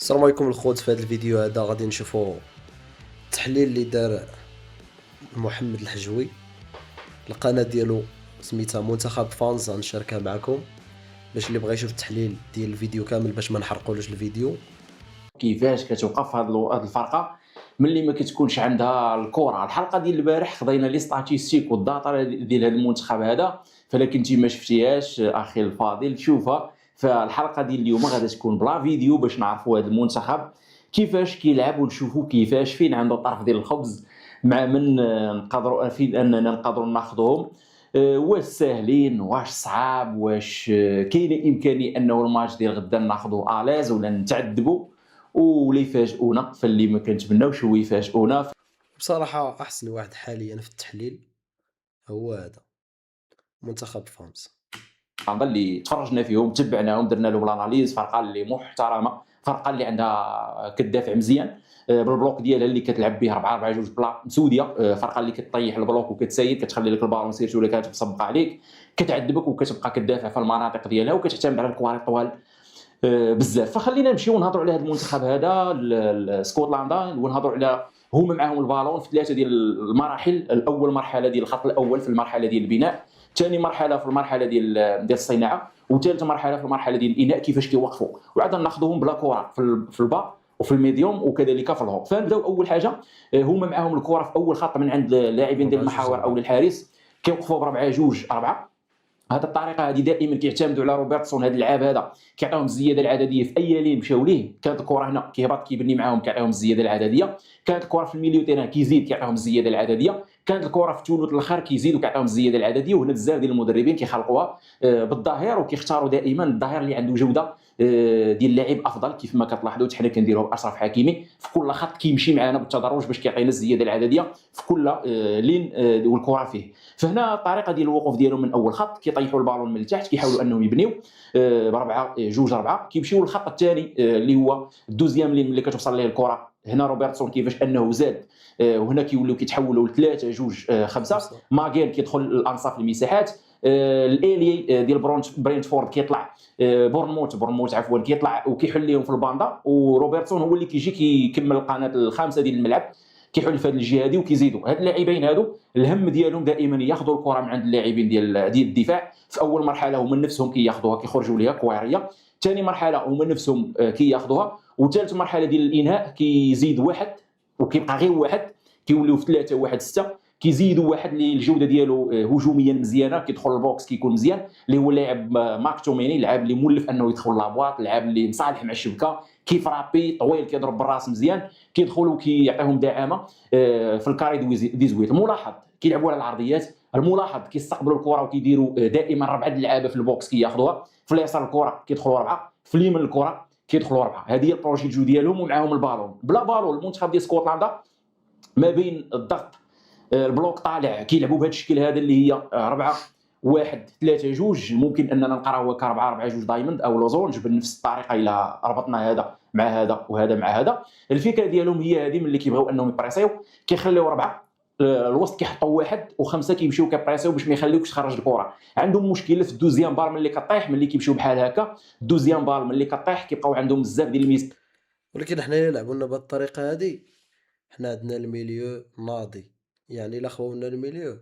السلام عليكم الخوت. في هذا الفيديو هذا غادي نشوفوا التحليل اللي دار محمد الحجوي. القناه ديالو سميتها منتخب فانز، غنشاركها معكم باش اللي بغى يشوف التحليل ديال الفيديو كامل باش ما نحرقولوش الفيديو. كيفاش كتوقف هاد الفرقه ملي ما كتكونش عندها الكره. الحلقه ديال البارح خدينا لي ستاتيستيك والداتا ديال هذا المنتخب هذا، فلا كنتي ما شفتيهاش اخي الفاضل شوفها. فالحلقه ديال اليوم غادي تكون بلا فيديو باش نعرفوا هذا المنتخب كيفاش كيلعب ونشوفوا كيفاش فين عنده طرف ديال الخبز مع من نقدروا فين اننا نقدروا ناخذهم. واش ساهلين واش صعاب، واش كاينه امكانيه انه الماتش ديال غدا ناخذوه الاز ولا نتعذبوا ولا يفاجئونا. فاللي ما كنتمناوش هو يفاجئونا. بصراحه احسن واحد حاليا في التحليل هو هذا منتخب فانز. اللي تفرجنا فيهم تبعناهم درنا لهم الاناليز، فرقه اللي محترمه، فرقه اللي عندها كتدافع مزيان بالبلوك ديالها اللي كتلعب به 4-4-2 بلا مسوديه، فرقه اللي كطيح البلوك وكتسيد، كتخلي لك البالون سيرتي ولا كتسبق عليك، كتعذبك وكتبقى كتدافع في المناطق ديالها وكتعتمد على الكواري طوال بزاف. فخلينا نمشيو نهضروا على هذا المنتخب هذا اسكتلندا، ونهضروا على هما معاهم البالون في ثلاثه ديال المراحل. الاول مرحله ديال الخط الاول في المرحله ديال البناء، ثاني مرحله في المرحله ديال الصناعه، وثالث مرحله في المرحله ديال الانهاء كيفاش كيوقفوا، وعاد ناخذوهم بلا كره في البا وفي الميديوم وكذلك في الهوب. فنبداو اول حاجه، هما معاهم الكره في اول خط من عند اللاعبين ديال المحاور او الحارس، كيوقفوا ب4-2-4. هذه الطريقه هذه دائما كيعتمدوا على روبرتسون. هذا اللاعب هذا كيعطيهم الزياده العدديه في اي لين مشاو ليه. كانت الكره هنا كيهبط كيبني معاهم كيعطيهم الزياده العدديه، كانت الكره في الميليو تيران كيزيد كيعطيهم الزياده العدديه، كانت الكره في الثلث الاخر كيزيد وكيعطيهم الزياده العدديه. وهنا بزاف ديال المدربين كيخلقوها بالظاهر، وكيختاروا دائما الظاهر اللي عنده جوده ديال اللاعب افضل. كيف ما كتلاحظوا حنا كنديروها باشرف حكيمي، في كل خط كيمشي معنا بالتدرج باش كيعطينا الزياده العدديه في كل لين والكره فيه. فهنا الطريقه ديال الوقوف ديالهم من اول خط كيطيحوا البالون من التحت، كيحاولوا انهم يبنيو ب4-2-4، كيمشيو للخط الثاني اللي هو الدوزيام لين ملي كتوصل ليه الكره. هنا روبرتسون كيفاش انه زاد، وهنا كيوليو كيتحولوا ل3-2-5. ماغين كيدخل الانصاف المساحات، الالي ديال برينتفورد كيطلع، بورنموث عفوا كيطلع وكيحل لهم في الباندا، وروبرتسون هو اللي كيجي كيكمل القناه الخامسه ديال الملعب، كيحل في هذه الجهه هذه. وكيزيدوا هاد اللاعبين هادو الهم ديالهم دائما ياخذوا الكره من عند اللاعبين ديال الدفاع. في اول مرحله هما نفسهم كياخذوها كيخرجوا ليها كواريه، ثاني مرحله هما نفسهم كياخذوها، وثالث مرحله ديال الانهاء كيزيد واحد وكيبقى غير واحد، كيوليو في 3-1-6. كيزيدوا واحد اللي الجوده ديالو هجوميا مزيانه، كيدخل البوكس كيكون مزيان، اللي هو اللاعب مارك توميني، اللاعب اللي مولف انه يدخل لابواط، اللاعب اللي مصالح مع الشبكه، كيفرابي طويل كيضرب بالراس مزيان، كيدخل وكيعطيهم دعامه في الكاري ديزويت. الملاحظ كيلعبوا على العرضيات، الملاحظ كيستقبلوا الكره وكيديروا دائما 4 اللعابه في البوكس كياخذوها، في اليسار الكره كيدخلوا 4، في اليمين الكره كيدخلوا 4. هذه هي البروجيكتيو ديالهم، ومعاهم البالون. بلا بالون المنتخب ديال اسكتلندا ما بين الضغط البلوك طالع كيلعبوا بهذا الشكل هذا اللي هي 4-1-3-2. ممكن اننا نقراوها ك 4-4-2 دايموند او لوزونج بنفس الطريقه الى ربطنا هذا مع هذا وهذا مع هذا. الفكره ديالهم هي هذه، ملي كيبغيو انهم يبريسيو كيخليو 4 الوسط كيحطوا 1 و5 كيمشيو كيبريسيو باش ما يخليوكش تخرج الكره. عندهم مشكله في الدوزيام بال ملي كطيح، ملي كيمشيو بحال هكا الدوزيام بال ملي كطيح كيبقاو عندهم بزاف ديال الميس. ولكن حنا الا لعبونا بهذه الطريقه هذه حنا عندنا الميليو ناضي، يعني الا خواونا الميليو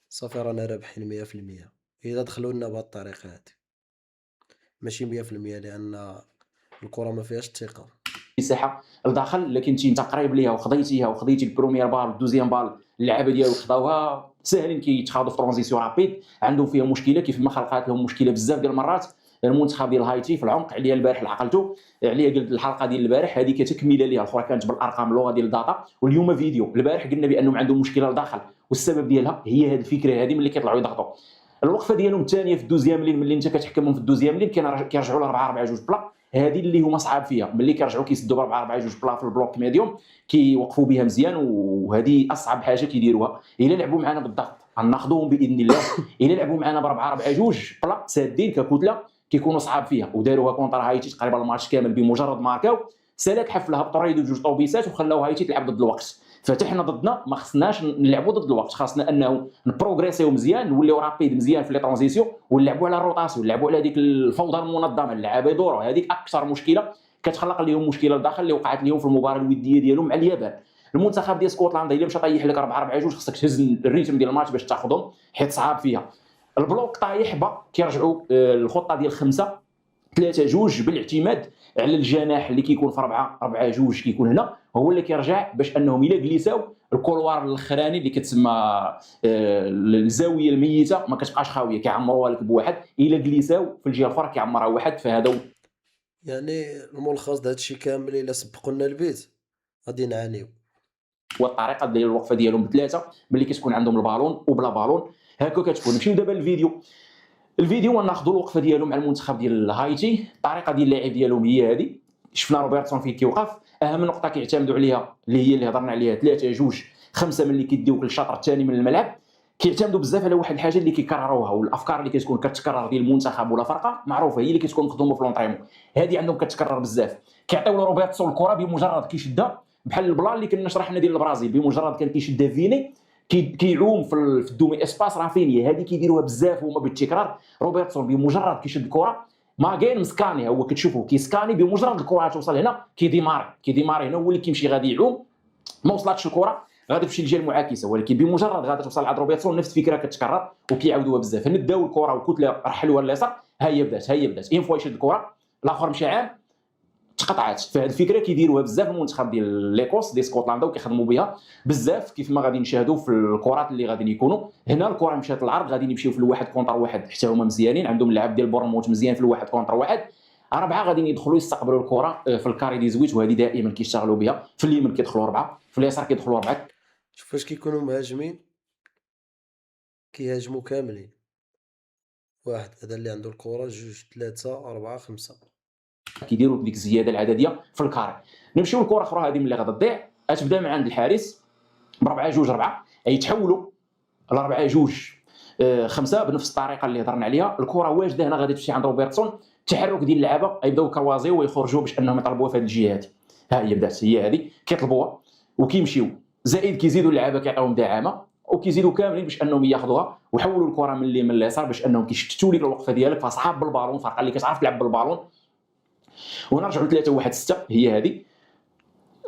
صافي رانا رابحين 100% الا دخلوا لنا بهذه الطريقه هذه. ماشي 100% لان الكره ما فيهاش الثقه. مساحه لداخل، لكن انت قريب ليها وخديتي البروميير بال والدوزيام بال، اللعابه ديالو خداوها ساهلين كيتخاضوا في ترانزيسيون رابيد. عندهم فيها مشكله كيف ما خلقات لهم مشكله بزاف ديال المرات المنتخب ديال هايتي في العمق. عليا البارح عقلته عليا قلت الحلقه ديال البارح هذه كتكمله ليها، الاخرى كانت بالارقام اللغه ديال الداتا، واليوم فيديو. البارح قلنا بانهم عندهم مشكله لداخل، والسبب ديالها هي هذه الفكره هذه ملي كيطلعوا يضغطوا. الوقفه ديالهم الثانيه في الدوزيام لين، ملي انت كتحكمهم في الدوزيام لين كيرجعوا ل 4-4-2 بلا. هذه اللي هما صعاب فيها، ملي كيرجعوا كيسدوا ب 4-4-2 بلا في البلوك ميديوم كيوقفوا بها مزيان، وهذه اصعب حاجه كيديروها. الا لعبوا معنا بالضغط غناخذوهم باذن الله. الا لعبوا معنا ب 4-4-2 بلا سادين ككتله كيكونوا صعاب فيها، وداروها كونتر هايتي تقريبا الماتش كامل بمجرد ماركاو سالك حفلها بطريد جوج طوبيسات وخلاو هايتي تلعب ضد الوقت. فحتى حنا ضدنا ما خصناش نلعبوا ضد الوقت، خاصنا انه نبروغريسيو مزيان، نوليو رابيد مزيان في لي ترانزيسيون، ونلعبوا على الروتاسيون، نلعبوا على هذيك الفوضى المنظمه، اللعابه يدوروا. هذيك اكثر مشكله كتخلق لهم مشكله لداخل اللي وقعت لهم في المباراه الوديه ديالهم مع اليابان. المنتخب ديال اسكتلندا الا مشى طيح لك 4-4-2 خصك تهز الريتم ديال الماتش باش تاخذهم حيت صعاب فيها. البلوك طايح با كيرجعوا الخطه ديال 5-3-2 بالاعتماد على الجناح اللي كيكون في 4-4-2 كيكون هنا هو اللي كيرجع باش انهم الا جلساو الكولوار الاخراني اللي كتسمى الزاويه الميته ما كتبقاش خاويه كيعمروها لك بواحد، الا جلساو في الجهه الاخرى كيعمرها واحد. فهذا يعني الملخص د هادشي كامل الا سبقوا لنا البيت غادي نعانيو. والطريقه ديال الوقفه ديالهم بثلاثه ملي كتكون عندهم البالون وبلا بالون هكا كتكون. نمشيو دابا الفيديو وناخذوا الوقفه ديالهم مع المنتخب ديال هايتي. الطريقه ديال اللعب ديالهم هي هذه، شفنا روبرتسون فين كيوقف. اهم نقطه كيعتمدوا عليها اللي هضرنا عليها 3-2-5 ملي كيديوك للشطر الثاني من الملعب كيعتمدوا بزاف على واحد الحاجه اللي كيكرروها، والافكار اللي كتكون كتكرر ديال المنتخب ولا فرقه معروفه هي اللي كتكون مخدومه في لونطريمون. هذه عندهم كتكرر بزاف. كيعطيو لروبرتسون الكره بمجرد كيشدها بحال البلان اللي كنا شرحنا ديال البرازيل، بمجرد كان كيشدها فيني كيعوم في الدومي اسباس رافينيا. هذه كيديروها بزاف هما بالتكرار. روبرتسون بمجرد كيشد الكره ما كاين مسكاني هو كتشوفوا كيسكاني بمجرد الكره توصل هنا كيديماري هنا هو اللي كيمشي غادي يعوم ما وصلاتش الكره غادي تمشي للجهه المعاكسه، ولكن بمجرد غادي توصل عند روبرتسون نفس الفكره كتكرر وكيعاودوها بزاف. هنا داو الكره والكتله رحلوها لليسار ها هي بدات اين فوا يشد الكره الاخر مشى عام تقطعات. فهاد الفكره كيديروها بزاف المنتخب ديال ليكوس ديال اسكتلندا وكيخدموا بها بزاف كيف ما غادي نشاهدوا في الكرات اللي غادي يكونوا. هنا الكره مشات للعرض غادي يمشيو في الواحد كونتر واحد حتى هما مزيانين، عندهم اللعب ديال بورنموث مزيان في الواحد كونتر واحد. 4 غادي يدخلوا يستقبلوا الكره في الكاري دي زويت، وهذه دائما كيشتغلوا بها. في اليمين كيدخلوا 4، في اليسار كيدخلوا 4. شوف فاش كيكونوا مهاجمين كيهاجموا كاملين، واحد هذا اللي عنده الكره، 2 3 4 5 كيديروا ديك الزياده العدديه في الكاري. نمشيو للكره اخرى هذه ملي غادا تضيع غتبدا من عند الحارس ب 4-2-4 يتحولوا ل 4-2-5 بنفس الطريقه اللي هضرنا عليها. الكره واجده هنا غادي تمشي عند روبرتسون، التحرك ديال اللعابه يبداو كروازيو ويخرجوا باش انهم يطلبوها في هذه الجهه هذه. ها هي بدات هي هذه كيطلبوها وكيمشيو زائد كيزيدوا اللعابه كيعطيوهم دعامه وكيزيدوا كاملين باش انهم ياخذوها ويحولوا الكره من اليمين لليسار باش انهم كيشتتوا لك الوقفه ديالك فصعاب بالبالون فرقه اللي كتعرف تلعب بالبالون. ونرجعوا 3-1-6 هي هذه.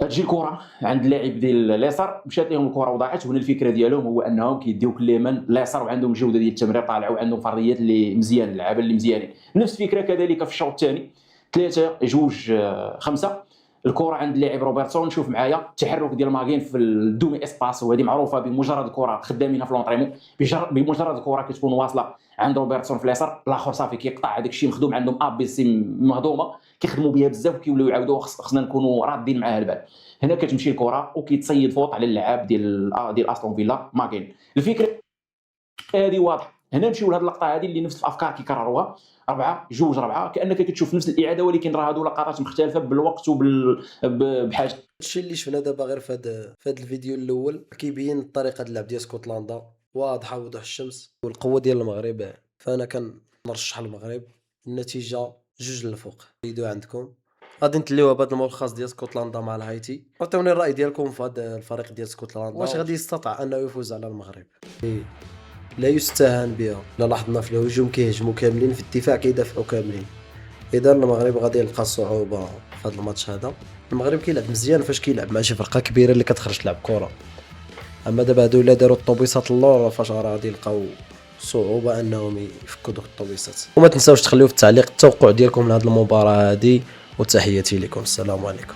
تجي الكره عند اللاعب ديال اليسار مشات لهم الكره وضاعت. هنا الفكره ديالهم هو انهم كيديوك اليمين اليسار وعندهم الجوده ديال التمرير طالعه وعندهم فرضيات اللي مزيان اللعابه اللي مزيانين. نفس الفكره كذلك في الشوط الثاني 3-2-5 الكره عند اللاعب روبرتسون. شوف معايا التحرك ديال ماغين في الدومي اسباس وهذه معروفه بمجرد الكره خدامينها في لونطريمون بمجرد الكره كتكون واصله عند روبرتسون في اليسار الاخر صافي كيقطع هذاك الشيء مخدوم عندهم بي سي مهضومه كيخدموا بها بزاف وكيوليو يعاودوها. خصنا نكونوا رادين معاها البال. هنا كتمشي الكره وكيتصيد فوط على اللعاب ديال استون فيلا ماغين. الفكره هذه واضحه. هنا نمشيو لهاد اللقطه هذه اللي نفس الافكار كيكرروها 4-2-4 كانك كتشوف نفس الاعاده ولكن راه هادو لقطات مختلفه بالوقت بحاجه. الشيء اللي شفنا دابا غير في هذا الفيديو الاول كيبين الطريقه ديال اللعب ديال اسكتلندا واضحه وضوح الشمس والقوه ديال المغرب. فانا كنرشح المغرب النتيجه 2 للفوق. فيديو عندكم غادي نتليوها بهذا الملخص ديال اسكتلندا مع الهايتي. عطيوني الراي ديالكم في هذا الفريق ديال اسكتلندا واش غادي يستطيع انه يفوز على المغرب. لا يستهان بها. لا لاحظنا في الهجوم كيهجموا كاملين، في الدفاع كيدافعوا كاملين. اذا المغرب غادي يلقى صعوبه في هذا الماتش هذا. المغرب كيلعب مزيان فاش كيلعب مع شي فرقه كبيره اللي كتخرج تلعب كره. اما دابا هادو الا داروا الطوبيسات اللور فاش غادي يلقاو صعوبه انهم يفكوا دوك الطوبيسات. وما تنساوش تخليو في التعليق التوقع ديالكم لهاد المباراه هذه وتحياتي لكم. السلام عليكم.